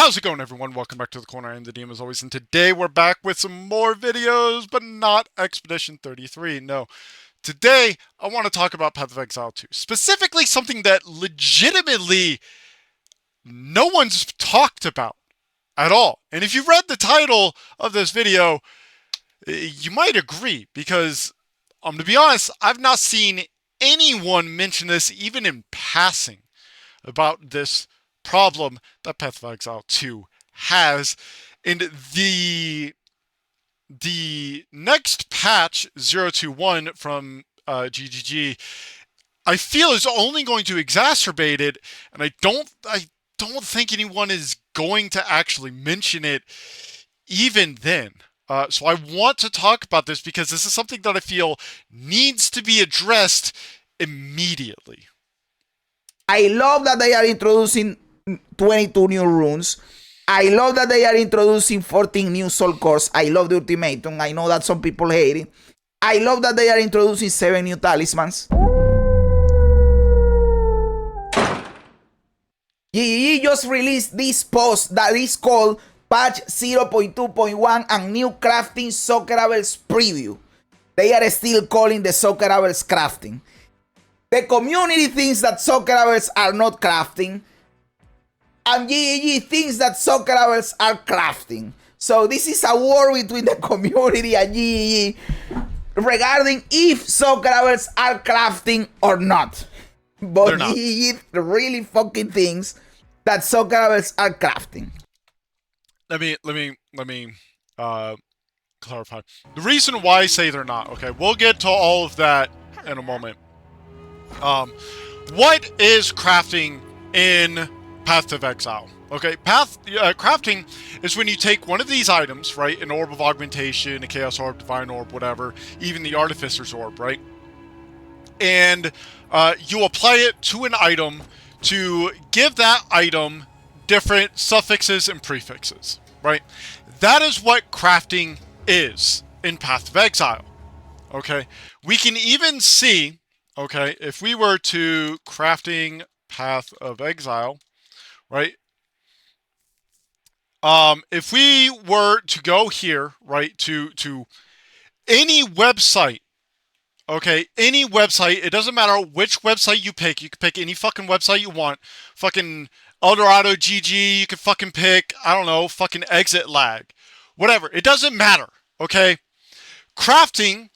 How's it going, everyone? Welcome back to the corner. I am the DM as always, and today we're back with some more videos, but not Expedition 33. No. Today, I want to talk about Path of Exile 2. Specifically, something that legitimately no one's talked about at all. And if you read the title of this video, you might agree, because, to be honest, I've not seen anyone mention this, even in passing, about this problem that Path of Exile 2 has. And the next patch 021 from GGG, I feel, is only going to exacerbate it, and I don't think anyone is going to actually mention it even then. So I want to talk about this because this is something that I feel needs to be addressed immediately. I love that they are introducing 22 new runes. I love that they are introducing 14 new soul cores. I love the ultimatum. I know that some people hate it. I love that they are introducing 7 new talismans. GGG just released this post that is called Patch 0.2.1 and New Crafting Soccerables Preview. They are still calling the Soccerables crafting. The community thinks that Soccerables are not crafting, and GGG thinks that Soccerables are crafting. So this is a war between the community and GGG regarding if Soccerables are crafting or not. But GGG really fucking thinks that Soccerables are crafting. Let me clarify. The reason why I say they're not, okay, we'll get to all of that in a moment. What is crafting in Path of Exile? Okay, crafting is when you take one of these items, right? An Orb of Augmentation, a Chaos Orb, Divine Orb, whatever, even the Artificer's Orb, right? And you apply it to an item to give that item different suffixes and prefixes, right? That is what crafting is in Path of Exile, okay? We can even see, okay, if we were to crafting Path of Exile, right? If we were to go here, right, to any website, okay, any website, it doesn't matter which website you pick. You can pick any fucking website you want. Fucking Eldorado GG, you can fucking pick, I don't know, fucking Exit Lag. Whatever, it doesn't matter, okay? Crafting,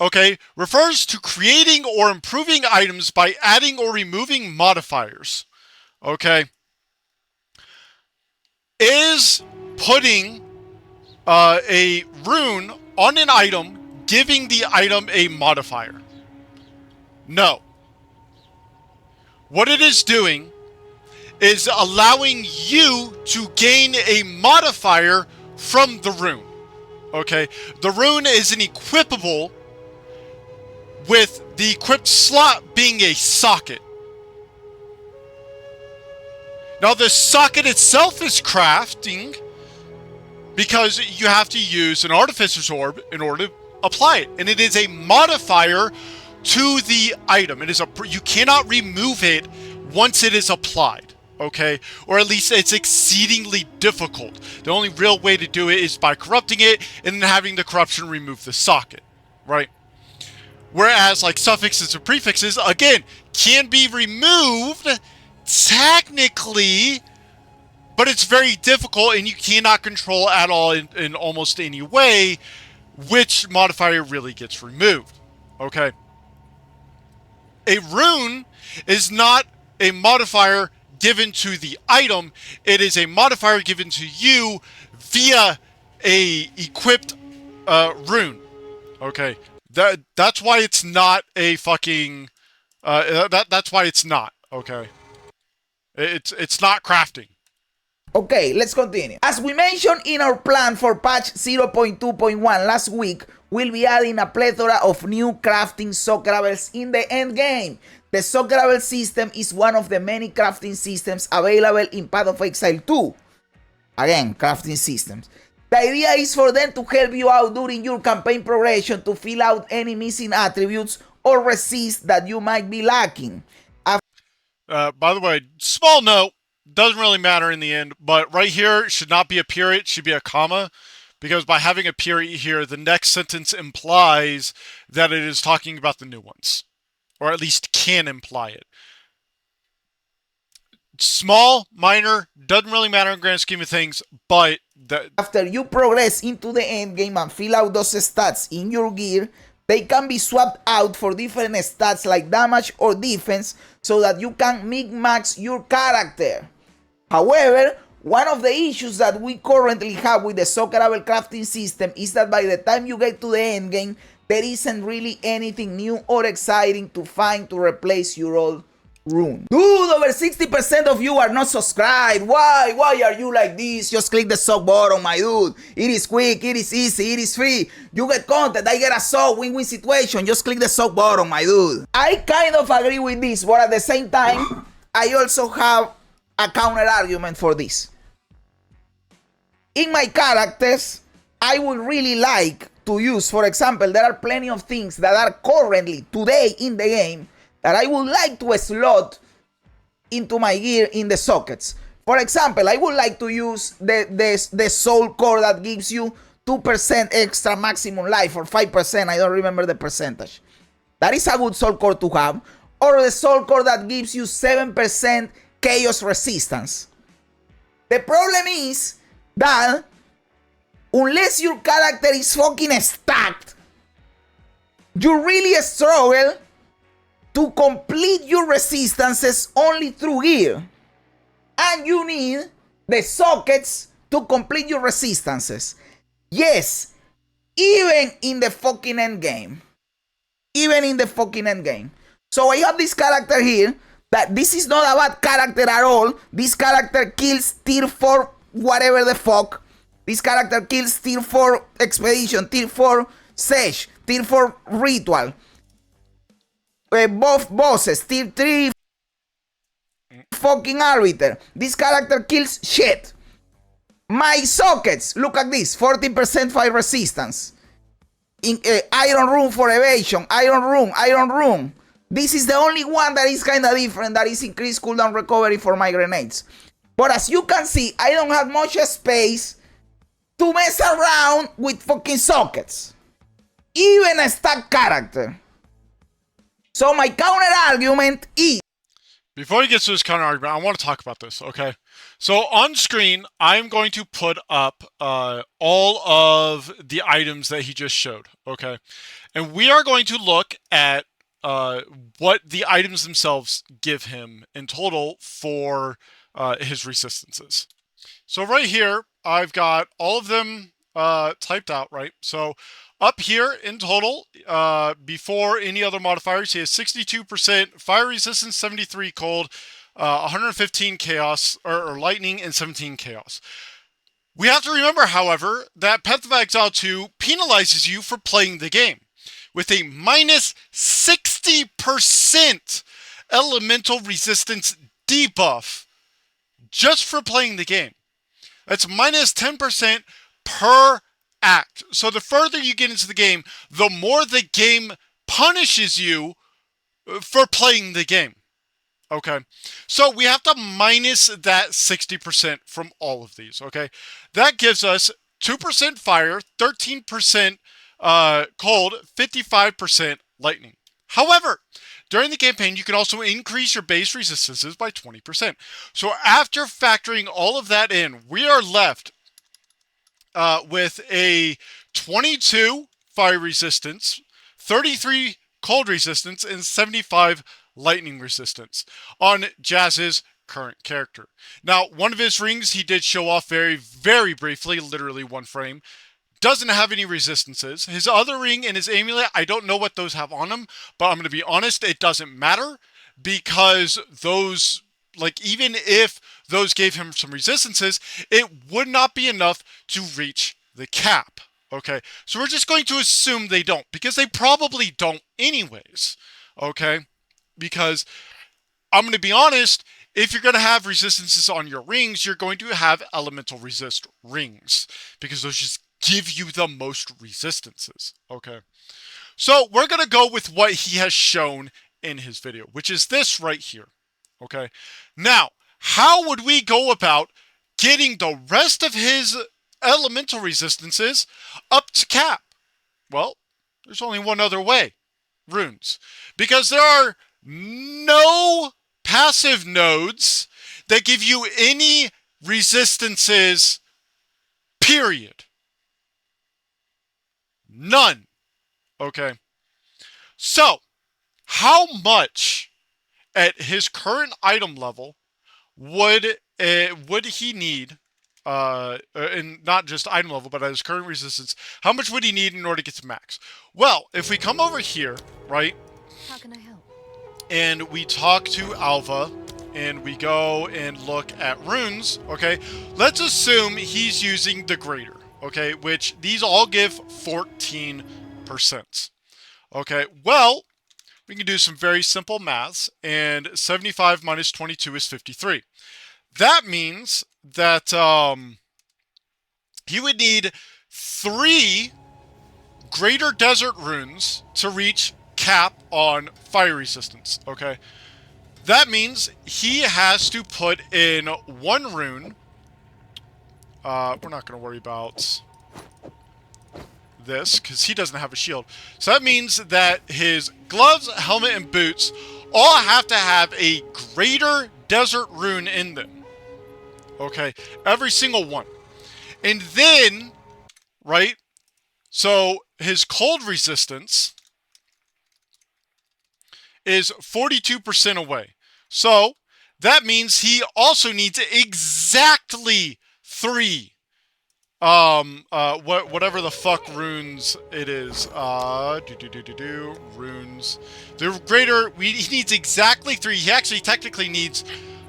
okay, refers to creating or improving items by adding or removing modifiers, okay? Is putting a rune on an item giving the item a modifier? No. What it is doing is allowing you to gain a modifier from the rune, okay? The rune is an equipable, with the equipped slot being a socket. Now the socket itself is crafting because you have to use an Artificer's Orb in order to apply it, and it is a modifier to the item. It is you cannot remove it once it is applied, okay? Or at least it's exceedingly difficult. The only real way to do it is by corrupting it and then having the corruption remove the socket, right? Whereas, like, suffixes and prefixes, again, can be removed technically, but it's very difficult, and you cannot control at all in almost any way which modifier really gets removed, okay? A rune is not a modifier given to the item, it is a modifier given to you via a equipped rune, okay? That's why it's not a fucking that's why it's not, okay? It's not crafting. Okay, let's continue. As we mentioned in our plan for patch 0.2.1 last week, we'll be adding a plethora of new crafting Soccerables in the end game. The Soccerable system is one of the many crafting systems available in Path of Exile 2. Again, crafting systems. The idea is for them to help you out during your campaign progression to fill out any missing attributes or resists that you might be lacking. By the way, small note, doesn't really matter in the end, but right here should not be a period, should be a comma, because by having a period here, the next sentence implies that it is talking about the new ones, or at least can imply it. Small, minor, doesn't really matter in the grand scheme of things, but after you progress into the end game and fill out those stats in your gear, they can be swapped out for different stats like damage or defense so that you can min-max your character. However, one of the issues that we currently have with the Soccerable crafting system is that by the time you get to the end game, there isn't really anything new or exciting to find to replace your old rune. Dude, over 60% of you are not subscribed. Why? Why are you like this? Just click the sub button, my dude. It is quick, it is easy, it is free. You get content, I get a sub, win-win situation. Just click the sub button, my dude. I kind of agree with this, but at the same time, I also have a counter argument for this. In my characters, I would really like to use, for example, there are plenty of things that are currently, today in the game, that I would like to slot into my gear in the sockets. For example, I would like to use the soul core that gives you 2% extra maximum life, or 5%, I don't remember the percentage. That is a good soul core to have. Or the soul core that gives you 7% chaos resistance. The problem is that unless your character is fucking stacked, you really struggle to complete your resistances only through gear. And you need the sockets to complete your resistances. Yes, even in the fucking end game. Even in the fucking end game. So I have this character here, that this is not a bad character at all. This character kills tier 4 whatever the fuck. This character kills tier 4 expedition, tier 4 siege, tier 4 ritual. Both bosses, tier 3 fucking arbiter. This character kills shit. My sockets, look at this, 14% fire resistance. Iron rune for evasion, iron rune. This is the only one that is kind of different, that is increased cooldown recovery for my grenades. But as you can see, I don't have much space to mess around with fucking sockets. Even a stack character. So my counter argument is... Before he gets to his counter argument, I want to talk about this, okay? So on screen, I'm going to put up all of the items that he just showed, okay? And we are going to look at what the items themselves give him in total for his resistances. So right here, I've got all of them typed out, right? So up here in total, before any other modifiers, he has 62% fire resistance, 73 cold, 115 chaos, or lightning, and 17 chaos. We have to remember, however, that Path of Exile 2 penalizes you for playing the game with a minus 60% elemental resistance debuff just for playing the game. That's minus 10% per act. So the further you get into the game, the more the game punishes you for playing the game. Okay, so we have to minus that 60% from all of these, okay? That gives us 2% fire, 13% cold, 55% lightning. However, during the campaign, you can also increase your base resistances by 20%. So after factoring all of that in, we are left with a 22 fire resistance, 33 cold resistance, and 75 lightning resistance on Jazz's current character. Now, one of his rings he did show off very, very briefly, literally one frame. Doesn't have any resistances. His other ring and his amulet, I don't know what those have on them, but I'm going to be honest, it doesn't matter because those, like, even if those gave him some resistances, it would not be enough to reach the cap. Okay, so we're just going to assume they don't because they probably don't anyways. Okay, because I'm going to be honest, if you're going to have resistances on your rings, you're going to have elemental resist rings because those just give you the most resistances. Okay, so we're going to go with what he has shown in his video, which is this right here. Okay, now how would we go about getting the rest of his elemental resistances up to cap? Well, there's only one other way. Runes. Because there are no passive nodes that give you any resistances, period. None. Okay. So, how much at his current item level would he need, and not just item level, but at his current resistance, how much would he need in order to get to max? Well, if we come over here, right? How can I help? And we talk to Alva, and we go and look at runes, okay? Let's assume he's using the greater, okay? Which these all give 14%. Okay, well, we can do some very simple maths, and 75 minus 22 is 53. That means that he would need 3 greater desert runes to reach cap on fire resistance, okay? That means he has to put in 1 rune. We're not going to worry about this because he doesn't have a shield. So that means that his gloves, helmet, and boots all have to have a greater desert rune in them. Okay, every single one. And then, right, so his cold resistance is 42% away. So that means he also needs exactly 3 whatever the fuck runes it is. Runes. The greater, he needs exactly 3. He actually technically needs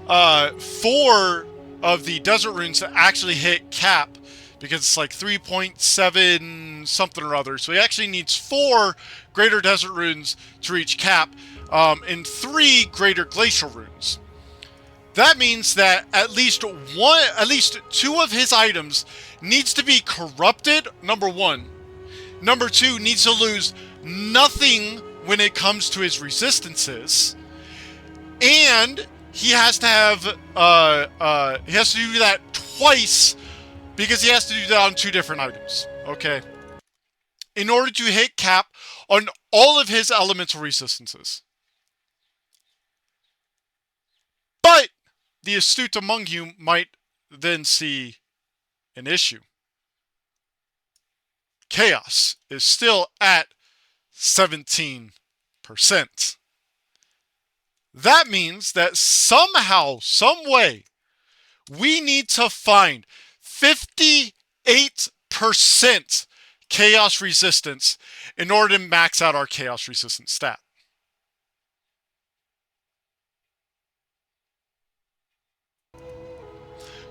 4 of the desert runes to actually hit cap, because it's like 3.7 something or other. So he actually needs 4 greater desert runes to reach cap, and 3 greater glacial runes. That means that at least 2 of his items needs to be corrupted, number 1. Number 2, needs to lose nothing when it comes to his resistances. And he has to have, he has to do that twice, because he has to do that on 2 different items, okay? In order to hit cap on all of his elemental resistances. But the astute among you might then see an issue. Chaos is still at 17%. That means that somehow, some way, we need to find 58% chaos resistance in order to max out our chaos resistance stat.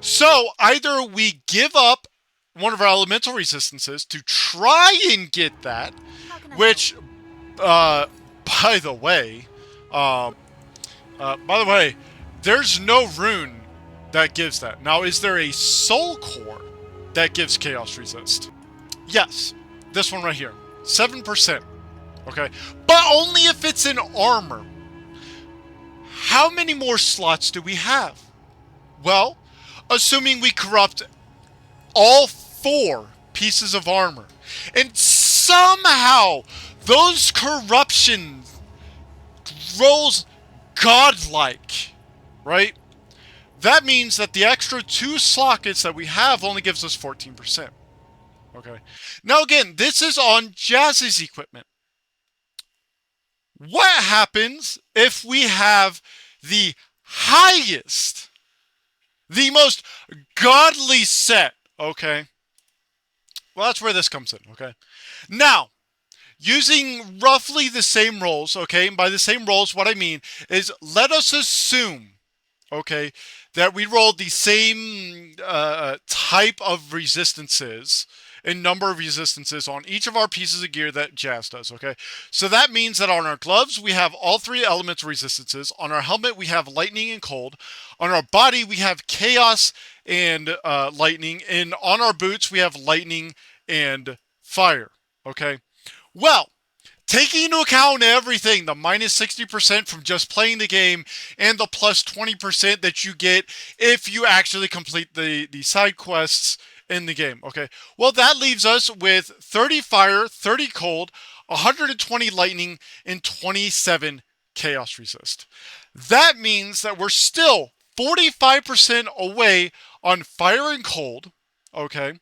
So either we give up one of our elemental resistances to try and get that, which, by the way, there's no rune that gives that. Now, is there a soul core that gives chaos resist? Yes, this one right here, 7%. Okay, but only if it's in armor. How many more slots do we have? Well, assuming we corrupt all 4 pieces of armor, and somehow those corruptions rolls godlike, right? That means that the extra 2 sockets that we have only gives us 14%. Okay. Now again, this is on Jazz's equipment. What happens if we have the highest, the most godly set, okay? Well, that's where this comes in, okay? Now, using roughly the same rolls, okay? And by the same rolls, what I mean is, let us assume, okay, that we rolled the same type of resistances and number of resistances on each of our pieces of gear that Jazz does, okay? So that means that on our gloves, we have all 3 elemental resistances. On our helmet, we have lightning and cold. On our body, we have chaos and lightning. And on our boots, we have lightning and fire, okay? Well, Taking into account everything, the minus 60% from just playing the game and the plus 20% that you get if you actually complete the side quests in the game. Okay, well, that leaves us with 30 fire, 30 cold, 120 lightning, and 27 chaos resist. That means that we're still 45% away on fire and cold. Okay,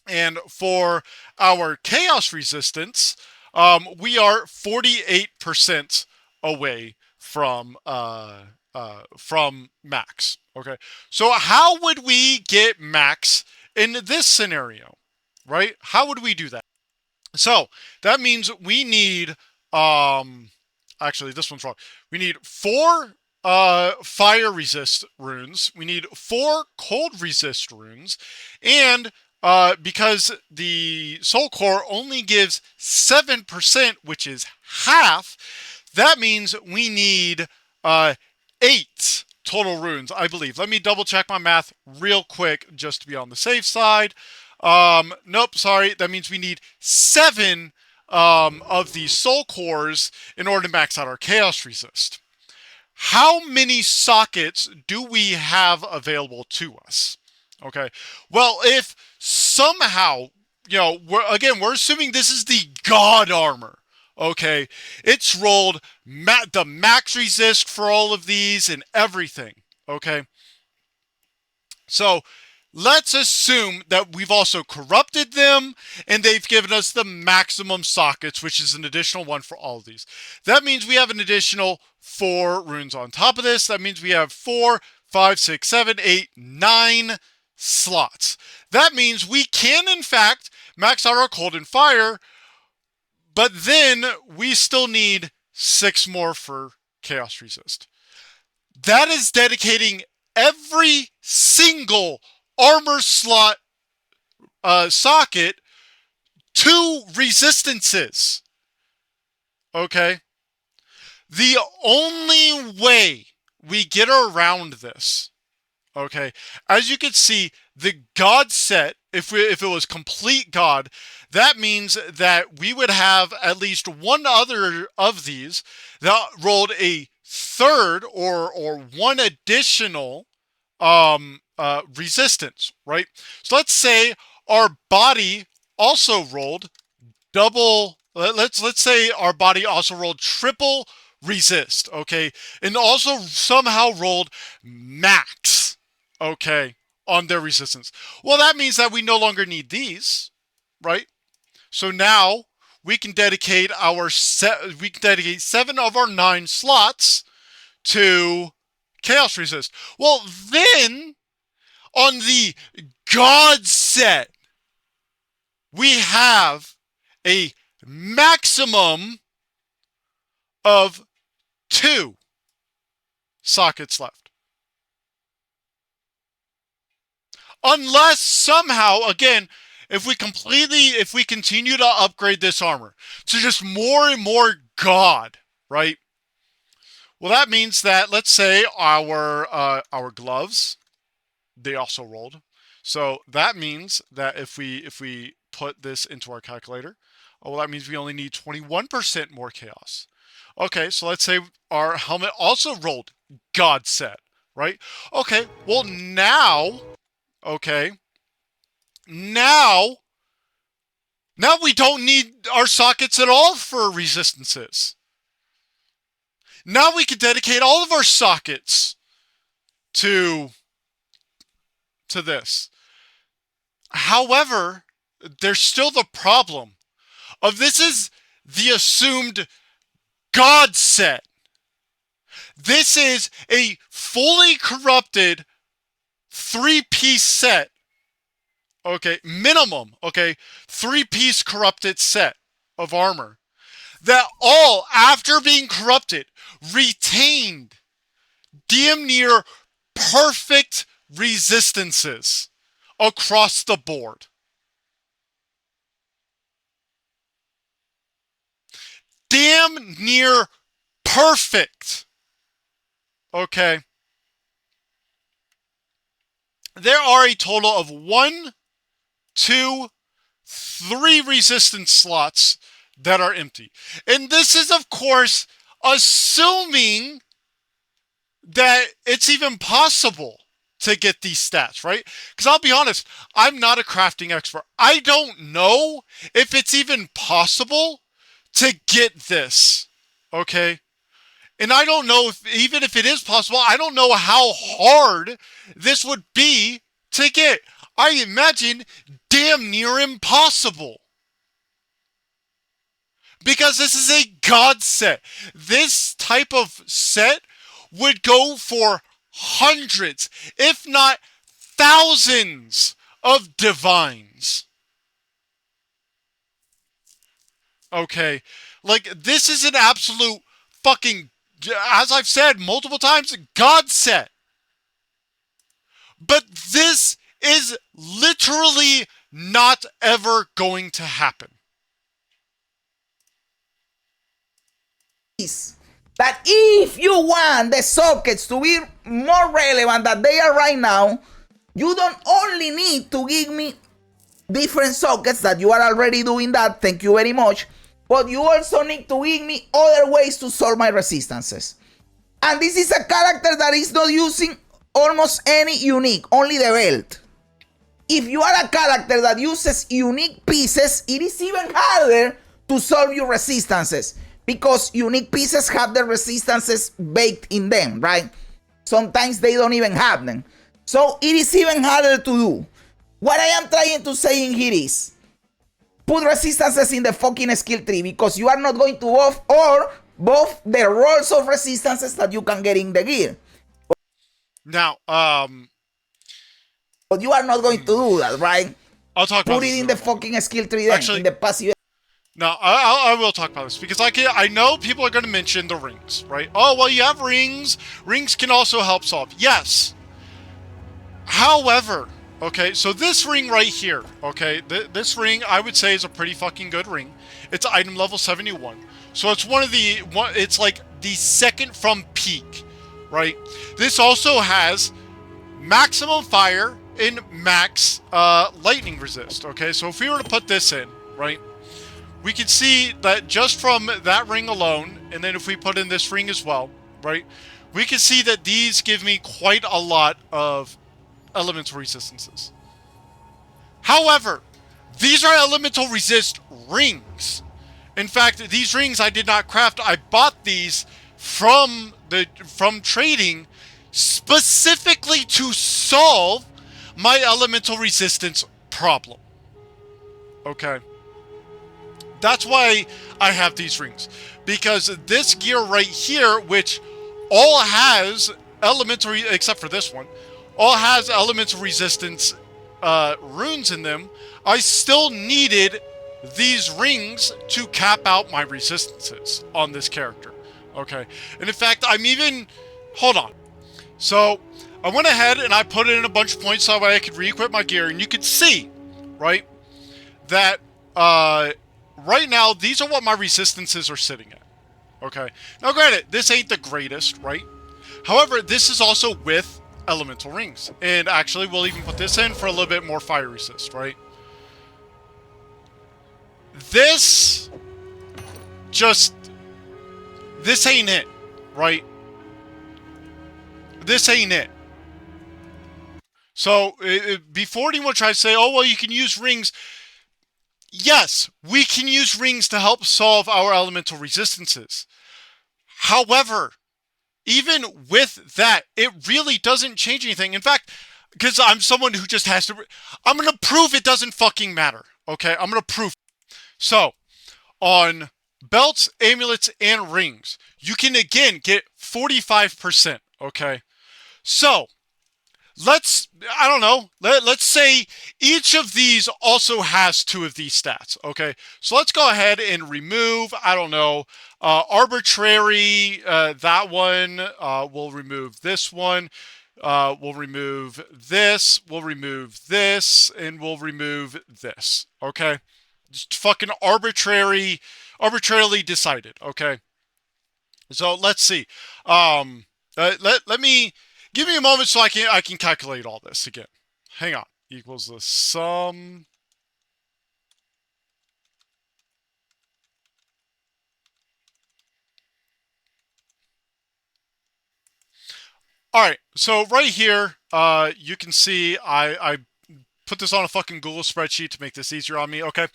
and for our chaos resistance, we are 48% away from max. Okay, so how would we get max in this scenario, right? How would we do that? So that means we need actually this one's wrong. We need 4 fire resist runes. We need 4 cold resist runes, and because the soul core only gives 7%, which is half, that means we need 8 total runes, I believe. Let me double check my math real quick just to be on the safe side. Nope, sorry. That means we need 7 of these soul cores in order to max out our chaos resist. How many sockets do we have available to us? Okay. Well, if somehow, we're assuming this is the god armor. Okay, it's rolled the max resist for all of these and everything. Okay, so let's assume that we've also corrupted them and they've given us the maximum sockets, which is an additional 1 for all of these. That means we have an additional 4 runes on top of this. That means we have 4, 5, 6, 7, 8, 9 slots. That means we can, in fact, max out our cold and fire, but then we still need 6 more for chaos resist. That is dedicating every single armor slot socket to resistances. Okay? The only way we get around this, okay, as you can see, the god set, if it was complete god, that means that we would have at least one other of these that rolled a third or one additional resistance, right? So let's say our body also rolled double. Let's say our body also rolled triple resist, okay, and also somehow rolled max, okay, on their resistance. Well, that means that we no longer need these, right? So now we can dedicate 7 of our 9 slots to chaos resist. Well, then on the god set, we have a maximum of 2 sockets left. Unless somehow, again, if we continue to upgrade this armor to just more and more god, right? Well, that means that, let's say our gloves, they also rolled. So that means that if we put this into our calculator, oh, well, that means we only need 21% more chaos. Okay, so let's say our helmet also rolled god set, right? Okay, well now, okay, now we don't need our sockets at all for resistances. Now we can dedicate all of our sockets to this. However, there's still the problem of this is the assumed god set. This is a fully corrupted 3-piece set. Okay, minimum, okay, 3-piece corrupted set of armor that all, after being corrupted, retained damn near perfect resistances across the board. Damn near perfect. Okay. There are a total of 1, 2, 3 resistance slots that are empty. And this is, of course, assuming that it's even possible to get these stats, right? Because I'll be honest, I'm not a crafting expert. I don't know if it's even possible to get this, okay? And I don't know if, even if it is possible, I don't know how hard this would be to get. I imagine damn near impossible. Because this is a god set. This type of set would go for hundreds, if not thousands of divines. Okay? Like, this is an absolute fucking, as I've said multiple times, god set. But this is literally not ever going to happen. That if you want the sockets to be more relevant than they are right now, you don't only need to give me different sockets that you are already doing that, thank you very much, but you also need to give me other ways to solve my resistances. And this is a character that is not using almost any unique, only the belt. If you are a character that uses unique pieces, it is even harder to solve your resistances, because unique pieces have the resistances baked in them, right? Sometimes they don't even have them. So it is even harder to do. What I am trying to say in here is, put resistances in the fucking skill tree, because you are not going to buff the rolls of resistances that you can get in the gear. Now, but you are not going to do that, right? I'll talk about Put it in the fucking skill tree then, actually, in the passive. No, I will talk about this, because I know people are going to mention the rings, right? Oh, well, you have rings. Rings can also help solve. Yes. However, okay, so this ring right here, okay, this ring I would say is a pretty fucking good ring. It's item level 71. So it's it's like the second from peak, right? This also has maximum fire and max lightning resist, okay? So if we were to put this in, right, we can see that just from that ring alone, and then if we put in this ring as well, right, we can see that these give me quite a lot of elemental resistances. However, these are elemental resist rings. In fact, these rings I did not craft. I bought these from trading specifically to solve my elemental resistance problem. Okay. That's why I have these rings. Because this gear right here, which all has elemental, except for this one, all has elemental resistance runes in them, I still needed these rings to cap out my resistances on this character. Okay. And in fact, I'm even... Hold on. So, I went ahead and I put in a bunch of points so that I could re-equip my gear, and you could see, right, that right now, these are what my resistances are sitting at. Okay. Now, granted, this ain't the greatest, right? However, this is also with elemental rings. And actually, we'll even put this in for a little bit more fire resist, right? This ain't it, right? This ain't it. So, before anyone tries to say, oh, well, you can use rings... Yes, we can use rings to help solve our elemental resistances. However, even with that, it really doesn't change anything. In fact, because I'm someone who just has to... I'm going to prove it doesn't fucking matter, okay? I'm going to prove... So, on belts, amulets, and rings, you can again get 45%, okay? So, I don't know, let's say each of these also has 2 of these stats, okay? So let's go ahead and remove, I don't know, arbitrary, that one, we'll remove this one, we'll remove this, and we'll remove this, okay? Just fucking arbitrarily decided, okay? So let's see. Let me... Give me a moment so I can calculate all this again. Hang on. Equals the sum Alright, so right here, you can see I put this on a fucking Google spreadsheet to make this easier on me, okay?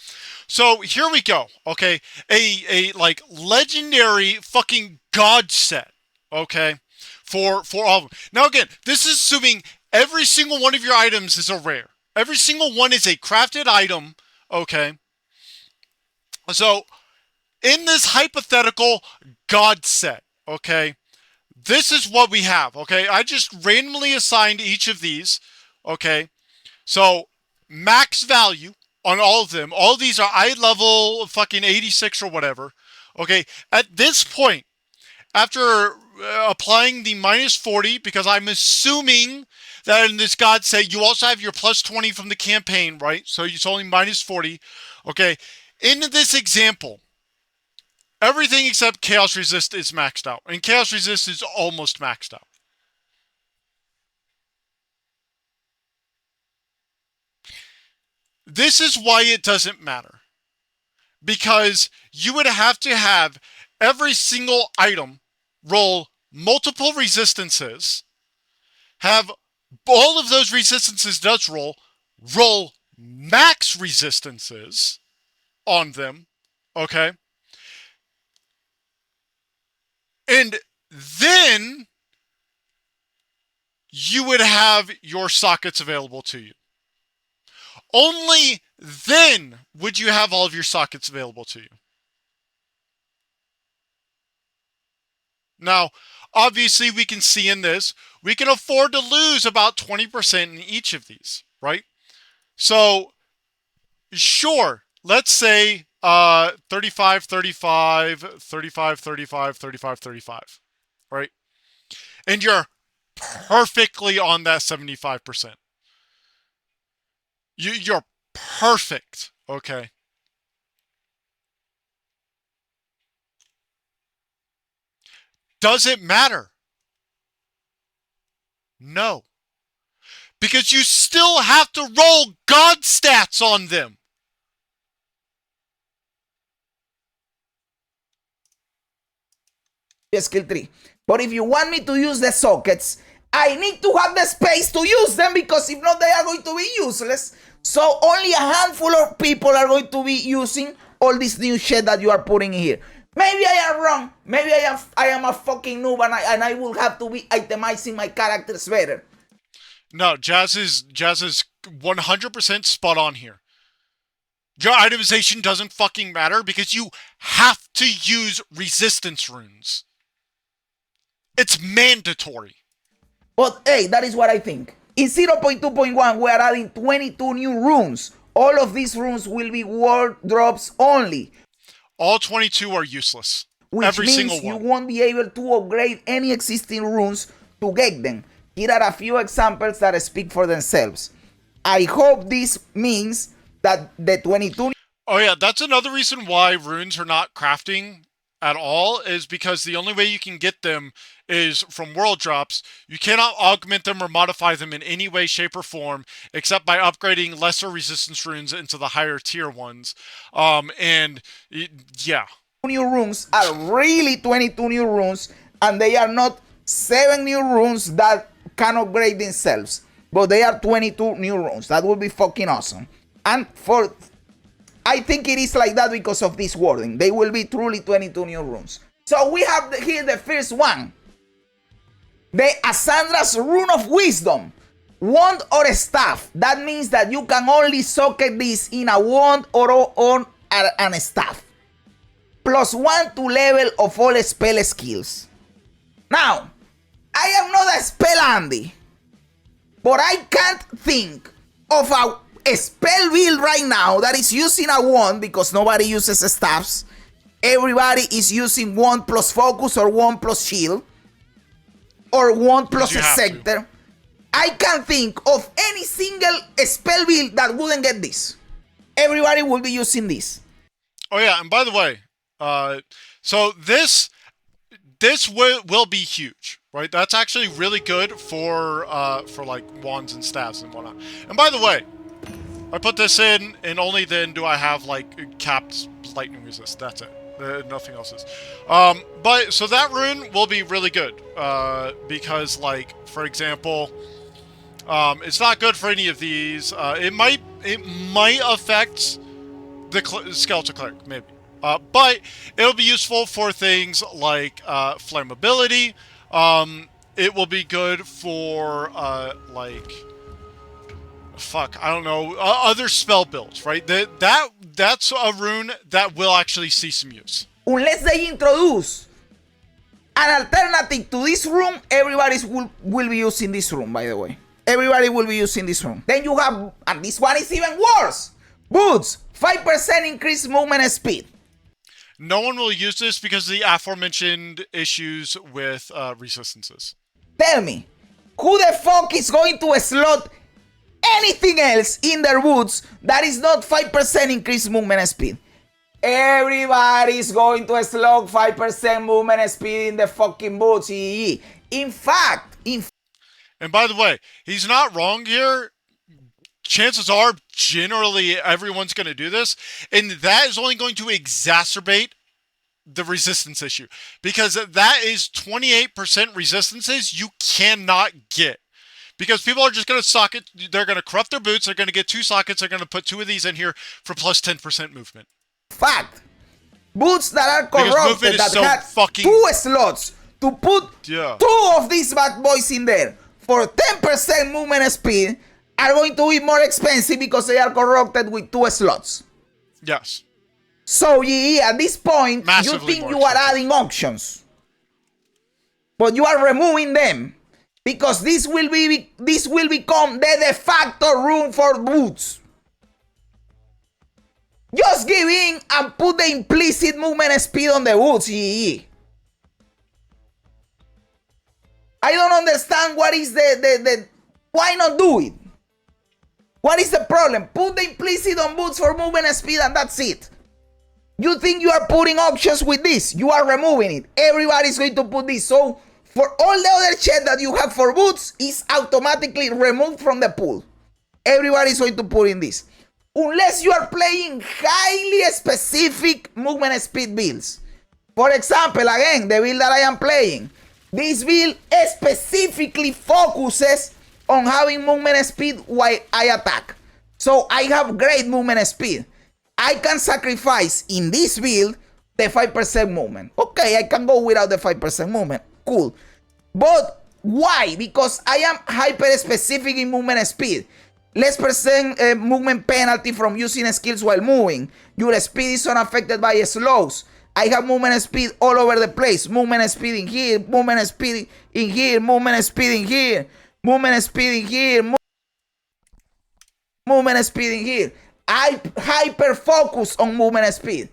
So here we go, okay? A like legendary fucking god set, okay? For all of them. Now again, this is assuming every single one of your items is a rare. Every single one is a crafted item, okay? So in this hypothetical god set, okay? This is what we have, okay? I just randomly assigned each of these, okay? So, max value on all of them. All of these are eye level fucking 86 or whatever, okay? At this point, after applying the minus 40, because I'm assuming that in this god set, you also have your plus 20 from the campaign, right? So it's only minus 40, okay? In this example, everything except Chaos Resist is maxed out. And Chaos Resist is almost maxed out. This is why it doesn't matter. Because you would have to have every single item roll multiple resistances, have all of those resistances does roll max resistances on them, okay? And then you would have your sockets available to you. Only then would you have all of your sockets available to you. Now, obviously we can see in this, we can afford to lose about 20% in each of these, right? So, sure, let's say 35, 35, 35, 35, 35, 35, right? And you're perfectly on that 75%. You're perfect, okay? Does it matter? No. Because you still have to roll God stats on them. Skill tree. But if you want me to use the sockets, I need to have the space to use them, because if not, they are going to be useless. So only a handful of people are going to be using all this new shit that you are putting here. Maybe I am wrong. Maybe I am a fucking noob, and I will have to be itemizing my characters better. No, Jazz is 100% spot on here. Your itemization doesn't fucking matter because you have to use resistance runes. It's mandatory. But hey, that is what I think. In 0.2.1, we are adding 22 new runes. All of these runes will be world drops only. All 22 are useless. Which Every means single one. You won't be able to upgrade any existing runes to get them. Here are a few examples that speak for themselves. I hope this means that the 22... Oh yeah, that's another reason why runes are not crafting at all, is because the only way you can get them is from world drops. You cannot augment them or modify them in any way, shape, or form, except by upgrading lesser resistance runes into the higher tier ones. Yeah. New runes are really 22 new runes, and they are not 7 new runes that can upgrade themselves, but they are 22 new runes. That would be fucking awesome. And I think it is like that because of this wording. They will be truly 22 new runes. So we have here the first one. The Assandra's Rune of Wisdom. Wand or staff. That means that you can only socket this in a wand or on a staff. +1 to level of all spell skills. Now, I am not a spell Andy, but I can't think of a spell build right now that is using a wand, because nobody uses staffs. Everybody is using wand plus focus or wand plus shield or wand plus a scepter. I can't think of any single spell build that wouldn't get this. Everybody will be using this. Oh yeah, and by the way, so this will be huge, right? That's actually really good for like wands and staffs and whatnot. And by the way, I put this in, and only then do I have like capped lightning resist. That's it. Nothing else is. But so that rune will be really good. Because like, for example, it's not good for any of these. It might affect the skeletal cleric, maybe. But it'll be useful for things like flammability. It will be good for like, fuck, I don't know, other spell builds, right? That's a rune that will actually see some use. Unless they introduce an alternative to this rune, everybody will be using this rune, by the way. Everybody will be using this rune. Then you have, and this one is even worse, boots, 5% increased movement speed. No one will use this because of the aforementioned issues with resistances. Tell me, who the fuck is going to slot anything else in their boots that is not 5% increased movement speed? Everybody's going to slot 5% movement speed in the fucking boots. In fact, and by the way, he's not wrong here. Chances are, generally, everyone's going to do this, and that is only going to exacerbate the resistance issue, because that is 28% resistances you cannot get. Because people are just going to sock it, they're going to corrupt their boots, they're going to get 2 sockets, they're going to put 2 of these in here for plus 10% movement. Fact. Boots that are corrupted, that so had 2 slots to put 2 of these bad boys in there for 10% movement speed are going to be more expensive because they are corrupted with 2 slots. Yes. So at this point, massively you think you are adding options, but you are removing them because this will become the de facto rune for boots. Just give in and put the implicit movement speed on the boots. I don't understand what is the why not do it? What is the problem? Put the implicit on boots for movement speed and that's it. You think you are putting options with this? You are removing it. Everybody's going to put this. So for all the other shit that you have for boots is automatically removed from the pool. Everybody's going to put in this. Unless you are playing highly specific movement speed builds. For example, again, the build that I am playing. This build specifically focuses on having movement speed while I attack. So I have great movement speed. I can sacrifice in this build the 5% movement. Okay, I can go without the 5% movement. Cool. But why? Because I am hyper specific in movement speed. Less percent movement penalty from using skills while moving. Your speed is unaffected by slows. I have movement speed all over the place. Movement speed in here, movement speed in here, movement speed in here, movement speed in here, movement speed in here. I hyper focus on movement speed.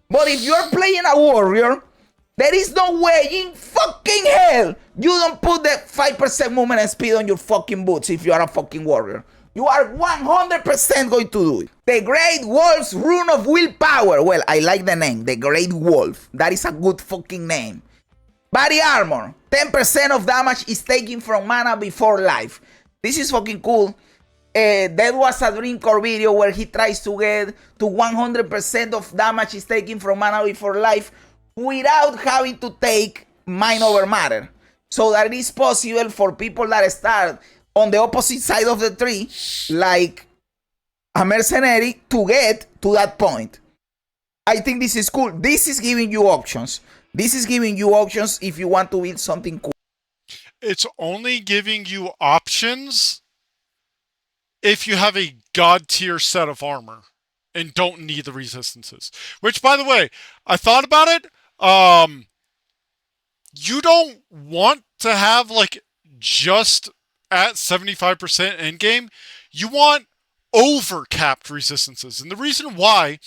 But if you're playing a warrior, there is no way in fucking hell you don't put the 5% movement speed on your fucking boots if you are a fucking warrior. You are 100% going to do it. The Great Wolf's Rune of Willpower. Well, I like the name. The Great Wolf. That is a good fucking name. Body Armor. 10% of damage is taken from mana before life. This is fucking cool. There was a Dreamcore video where he tries to get to 100% of damage is taken from mana before life without having to take mind over matter. So that it is possible for people that start on the opposite side of the tree, like a mercenary, to get to that point. I think this is cool. This is giving you options. This is giving you options if you want to build something cool. It's only giving you options if you have a god tier set of armor and don't need the resistances. Which, by the way, I thought about it. You don't want to have like just at 75% endgame. You want over-capped resistances. And the reason why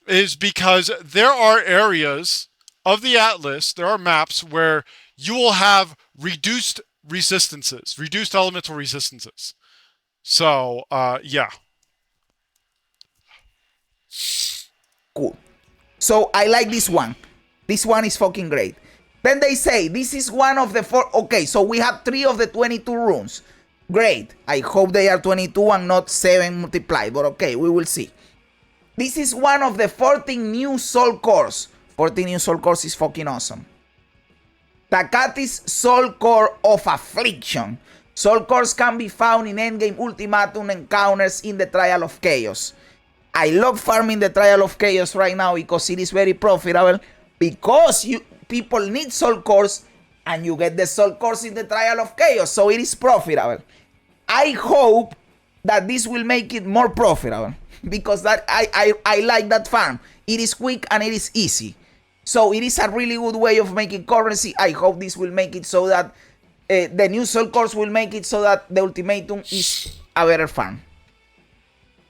is because there are areas of the Atlas, there are maps where you will have reduced resistances, reduced elemental resistances. So, yeah. Cool. So, I like this one. This one is fucking great. Then they say, this is one of the 4... Okay, so we have 3 of the 22 runes. Great. I hope they are 22 and not 7 multiplied. But okay, we will see. This is one of the 14 new soul cores 40 new soul cores is fucking awesome. Takati's Soul Core of Affliction. Soul cores can be found in endgame ultimatum encounters in the Trial of Chaos. I love farming the Trial of Chaos right now because it is very profitable, because people need soul cores and you get the soul cores in the Trial of Chaos, so it is profitable. I hope that this will make it more profitable, because that I like that farm. It is quick and it is easy. So it is a really good way of making currency. I hope this will make it so that the new soul cores will make it so that the ultimatum is a better farm.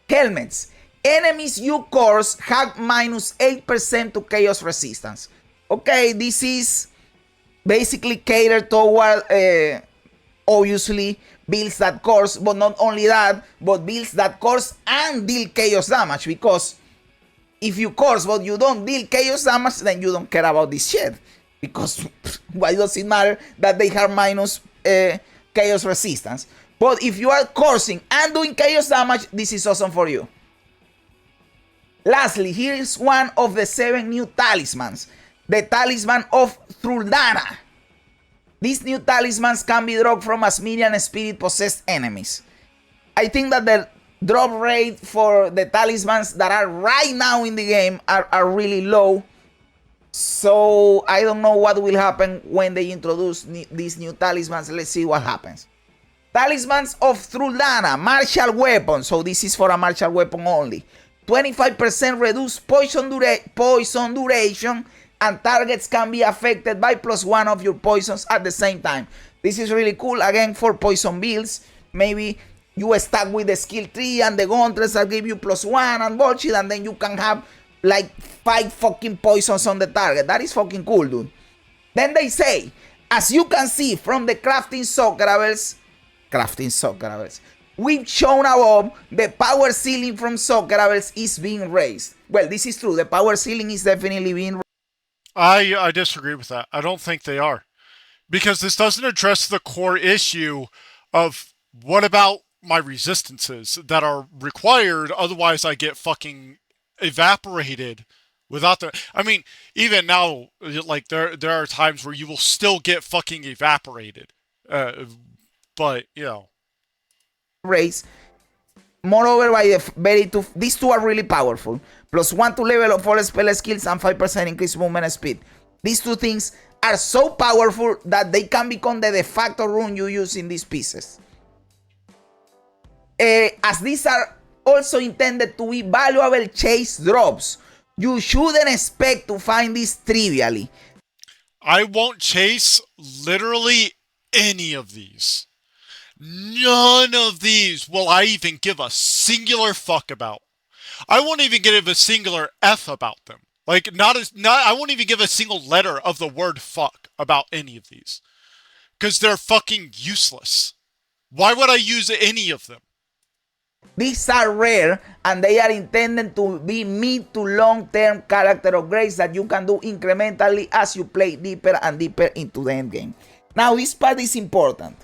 Helmets. Enemies use cores have minus 8% to chaos resistance. Okay, this is basically catered toward obviously builds that cores, but not only that, but builds that cores and deal chaos damage, because if you cores but you don't deal chaos damage, then you don't care about this shit. Because why does it matter that they have minus chaos resistance? But if you are coursing and doing chaos damage, this is awesome for you. Lastly, here is one of the 7 new talismans. The Talisman of Thruldana. These new talismans can be dropped from Asmirian spirit possessed enemies. I think that the drop rate for the talismans that are right now in the game are really low. So I don't know what will happen when they introduce these new talismans. Let's see what happens. Talismans of Thruldana, martial weapon. So this is for a martial weapon only. 25% reduced poison duration, and targets can be affected by +1 of your poisons at the same time. This is really cool, again, for poison builds. Maybe you stuck with the skill tree and the gauntlets that give you +1 and bullshit, and then you can have like 5 fucking poisons on the target. That is fucking cool, dude. Then they say, as you can see from the crafting sockravels, we've shown above, the power ceiling from sockravels is being raised. Well, this is true. The power ceiling is definitely being raised. I disagree with that. I don't think they are. Because this doesn't address the core issue of what about my resistances that are required, otherwise I get fucking evaporated without the... I mean, even now, like, there are times where you will still get fucking evaporated. But, you know. Race. Moreover, by the these two are really powerful. +1 to level of all spell skills and 5% increased movement speed. These two things are so powerful that they can become the de facto rune you use in these pieces. As these are also intended to be valuable chase drops, you shouldn't expect to find this trivially. I won't chase literally any of these. None of these will I even give a singular fuck about. I won't even give a singular F about them. Like, I won't even give a single letter of the word fuck about any of these. Because they're fucking useless. Why would I use any of them? These are rare, and they are intended to be mid to long-term character upgrades that you can do incrementally as you play deeper and deeper into the endgame. Now, this part is important,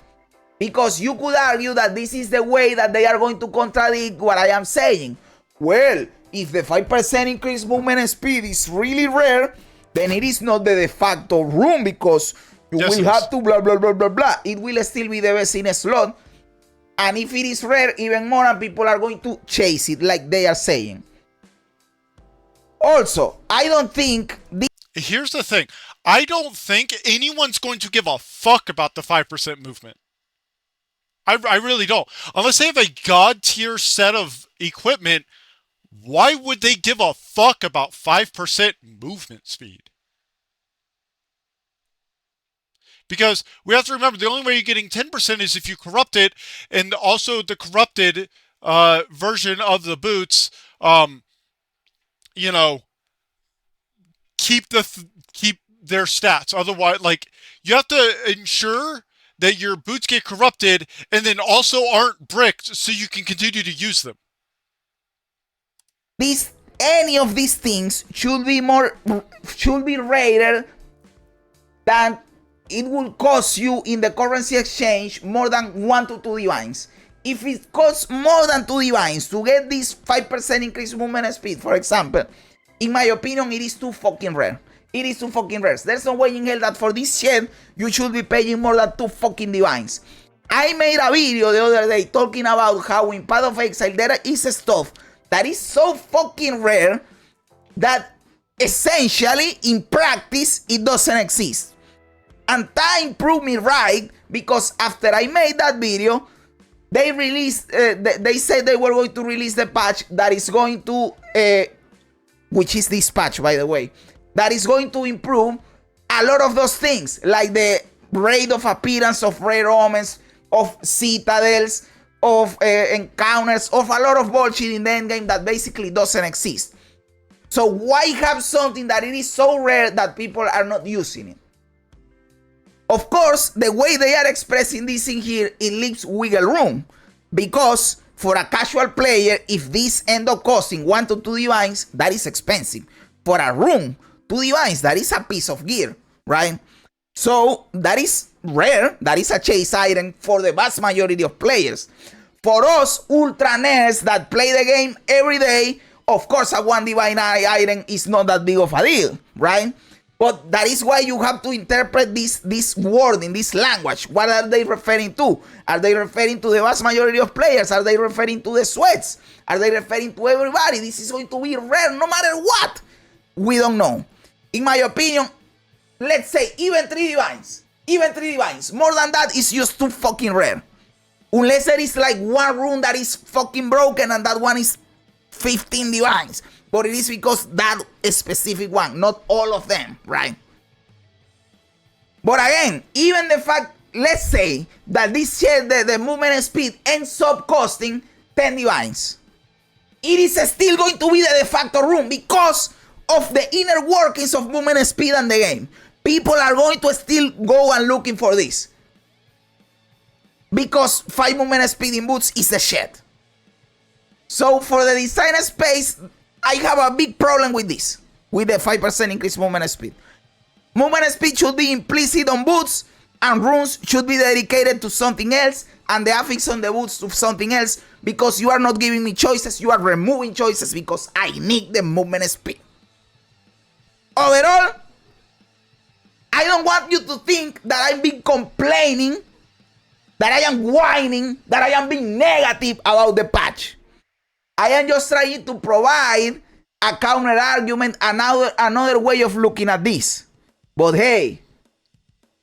because you could argue that this is the way that they are going to contradict what I am saying. Well, if the 5% increased movement speed is really rare, then it is not the de facto rune, because you will have to blah blah blah blah blah. It will still be the best in a slot. And if it is rare, even more, and people are going to chase it like they are saying. Also, I don't think... Here's the thing. I don't think anyone's going to give a fuck about the 5% movement. I really don't. Unless they have a god tier set of equipment, why would they give a fuck about 5% movement speed? Because we have to remember, the only way you're getting 10% is if you corrupt it, and also the corrupted version of the boots, you know, keep their stats. Otherwise, like, you have to ensure that your boots get corrupted and then also aren't bricked so you can continue to use them. Any of these things should be rated than it will cost you in the currency exchange more than 1 to 2 divines. If it costs more than 2 divines to get this 5% increased movement speed, for example, in my opinion, it is too fucking rare. It is too fucking rare. There's no way in hell that for this shit, you should be paying more than 2 fucking divines. I made a video the other day talking about how in Path of Exile there is stuff that is so fucking rare that essentially in practice it doesn't exist. And time proved me right, because after I made that video, they released, they said they were going to release the patch that is going to, which is this patch by the way, that is going to improve a lot of those things, like the rate of appearance of rare omens, of citadels, of encounters, of a lot of bullshit in the endgame that basically doesn't exist. So why have something that it is so rare that people are not using it? Of course, the way they are expressing this in here, it leaves wiggle room. Because for a casual player, if this end up costing 1 to 2 divines, that is expensive. For a room, 2 divines, that is a piece of gear, right? So that is rare. That is a chase item for the vast majority of players. For us ultra nerds that play the game every day, of course a 1 divine item is not that big of a deal, right? But that is why you have to interpret this wording, this language. What are they referring to? Are they referring to the vast majority of players? Are they referring to the sweats? Are they referring to everybody? This is going to be rare no matter what. We don't know. In my opinion, let's say even 3 divines. Even 3 divines. More than that is just too fucking rare. Unless there is like one rune that is fucking broken and that one is 15 divines. But it is because that specific one, not all of them, right? But again, even the fact, let's say that this shit, the movement speed ends up costing 10 divines. It is still going to be the de facto rune because of the inner workings of movement speed and the game. People are going to still go and looking for this. Because 5 movement speed in boots is the shit. So for the designer space, I have a big problem with this. With the 5% increased movement speed. Movement speed should be implicit on boots, and runes should be dedicated to something else, and the affix on the boots to something else, because you are not giving me choices, you are removing choices because I need the movement speed. Overall, I don't want you to think that I'm being complaining, that I am whining, that I am being negative about the patch. I am just trying to provide a counter argument, another way of looking at this. But hey,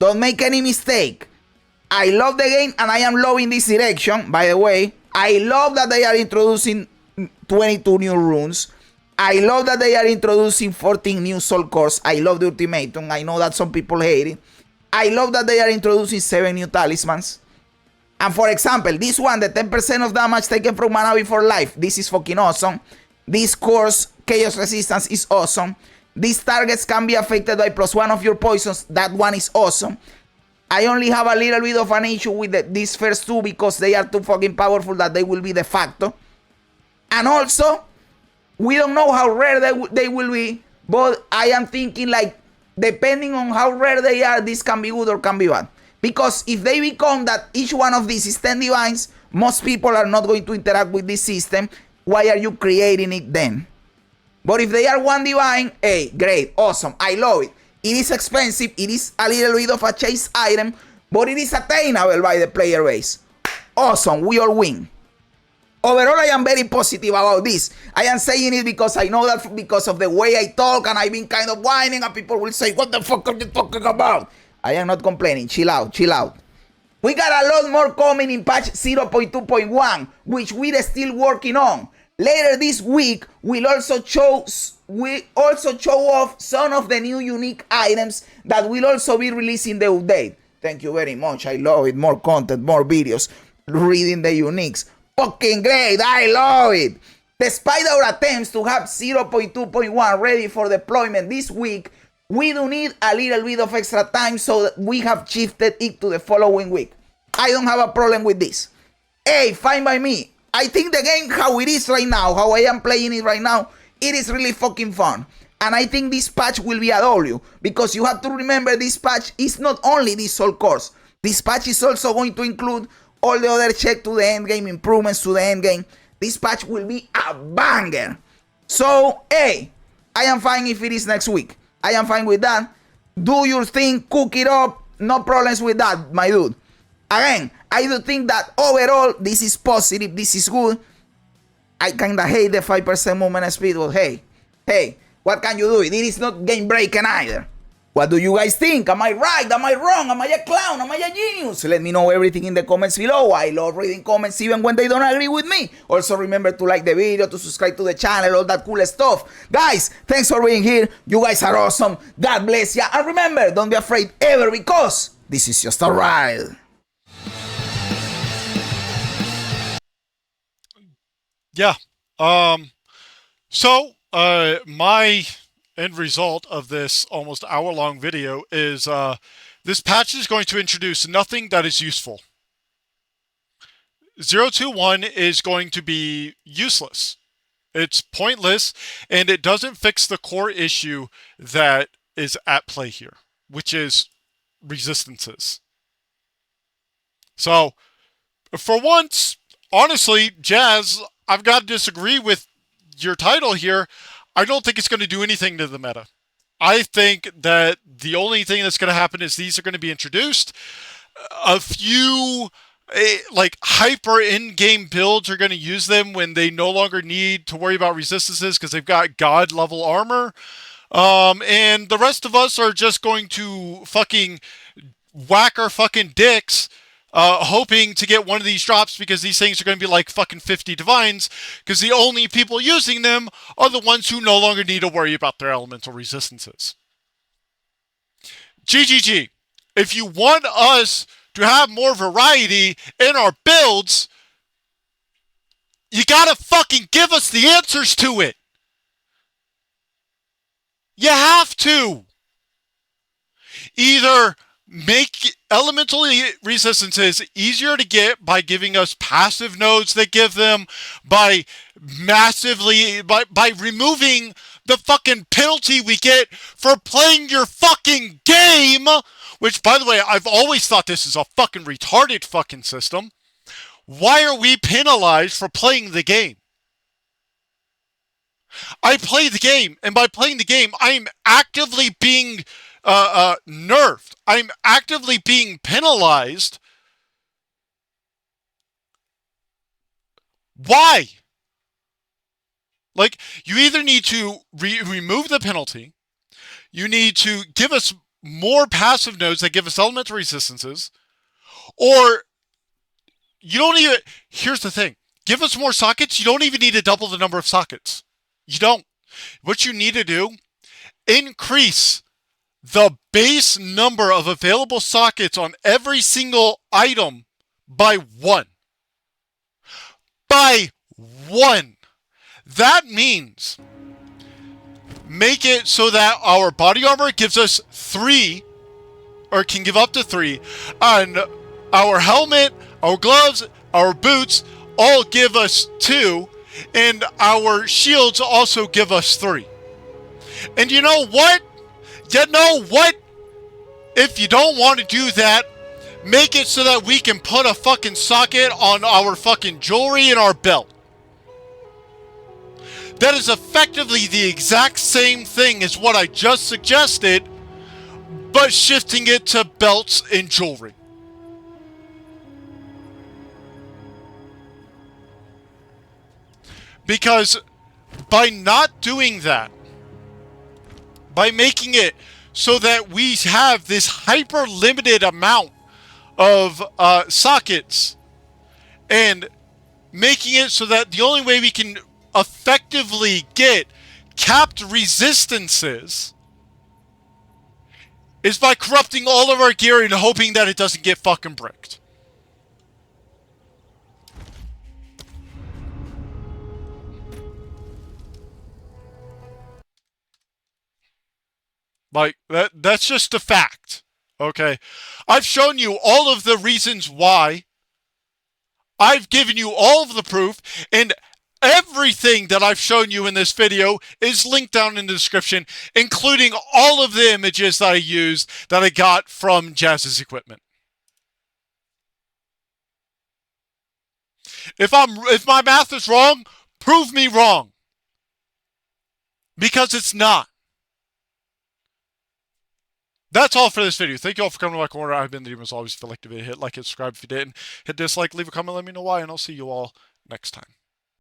don't make any mistake. I love the game and I am loving this direction. By the way, I love that they are introducing 22 new runes. I love that they are introducing 14 new soul cores. I love the ultimatum. I know that some people hate it. I love that they are introducing 7 new talismans. And for example, this one, the 10% of damage taken from mana before life. This is fucking awesome. This course, chaos resistance, is awesome. These targets can be affected by +1 of your poisons. That one is awesome. I only have a little bit of an issue with these first 2 because they are too fucking powerful that they will be de facto. And also, we don't know how rare they will be. But I am thinking like, depending on how rare they are, this can be good or can be bad. Because if they become that each one of these is 10 divines, most people are not going to interact with this system. Why are you creating it then? But if they are 1 divine, hey, great, awesome, I love it. It is expensive, it is a little bit of a chase item, but it is attainable by the player base. Awesome, we all win. Overall, I am very positive about this. I am saying it because I know that because of the way I talk and I've been kind of whining and people will say, what the fuck are you talking about? I am not complaining. Chill out, chill out. We got a lot more coming in patch 0.2.1, which we're still working on. Later this week, we'll also show off some of the new unique items that will also be released in the update. Thank you very much. I love it. More content, more videos, reading the uniques. Fucking great. I love it. Despite our attempts to have 0.2.1 ready for deployment this week, we do need a little bit of extra time, so that we have shifted it to the following week. I don't have a problem with this. Hey, fine by me. I think the game, how it is right now, how I am playing it right now, it is really fucking fun. And I think this patch will be a W, because you have to remember this patch is not only this soul course. This patch is also going to include all the other check to the endgame, improvements to the endgame. This patch will be a banger. So, hey, I am fine if it is next week. I am fine with that. Do your thing, cook it up, no problems with that, my dude. Again, I do think that overall this is positive, this is good. I kinda hate the 5% movement speed, but hey, what can you do? It is not game breaking either. What do you guys think? Am I right? Am I wrong? Am I a clown? Am I a genius? Let me know everything in the comments below. I love reading comments even when they don't agree with me. Also remember to like the video, to subscribe to the channel, all that cool stuff. Guys, thanks for being here. You guys are awesome. God bless ya. And remember, don't be afraid ever, because this is just a ride. Yeah. My end result of this almost hour-long video is this patch is going to introduce nothing that is useful. 021 is going to be useless. It's pointless, and it doesn't fix the core issue that is at play here, which is resistances. So, for once, honestly, Jazz, I've got to disagree with your title here. I don't think it's going to do anything to the meta. I think that the only thing that's going to happen is these are going to be introduced. A few like hyper in-game builds are going to use them when they no longer need to worry about resistances because they've got god level armor. And the rest of us are just going to fucking whack our fucking dicks hoping to get one of these drops, because these things are going to be like fucking 50 divines, because the only people using them are the ones who no longer need to worry about their elemental resistances. GGG. If you want us to have more variety in our builds, you gotta fucking give us the answers to it. You have to. Either make elemental resistances easier to get by giving us passive nodes that give them, by removing the fucking penalty we get for playing your fucking game, which, by the way, I've always thought this is a fucking retarded fucking system. Why are we penalized for playing the game? I play the game, and by playing the game, I am actively being nerfed. I'm actively being penalized. Why? Like, you either need to remove the penalty, you need to give us more passive nodes that give us elemental resistances, or you don't even... Here's the thing. Give us more sockets, you don't even need to double the number of sockets. You don't. What you need to do, increase the base number of available sockets on every single item by 1. By 1. That means make it so that our body armor gives us 3, or can give up to 3, and our helmet, our gloves, our boots all give us 2, and our shields also give us 3. And you know what? You know what? If you don't want to do that, make it so that we can put a fucking socket on our fucking jewelry and our belt. That is effectively the exact same thing as what I just suggested, but shifting it to belts and jewelry. Because by not doing that, by making it so that we have this hyper limited amount of sockets, and making it so that the only way we can effectively get capped resistances is by corrupting all of our gear and hoping that it doesn't get fucking bricked. Like, that's just a fact, okay? I've shown you all of the reasons why. I've given you all of the proof, and everything that I've shown you in this video is linked down in the description, including all of the images that I used that I got from Jazz's equipment. If my math is wrong, prove me wrong. Because it's not. That's all for this video. Thank you all for coming to my corner. I've been the Demon. As always, if you liked the video, hit like, hit subscribe. If you didn't, hit dislike, leave a comment, let me know why, and I'll see you all next time.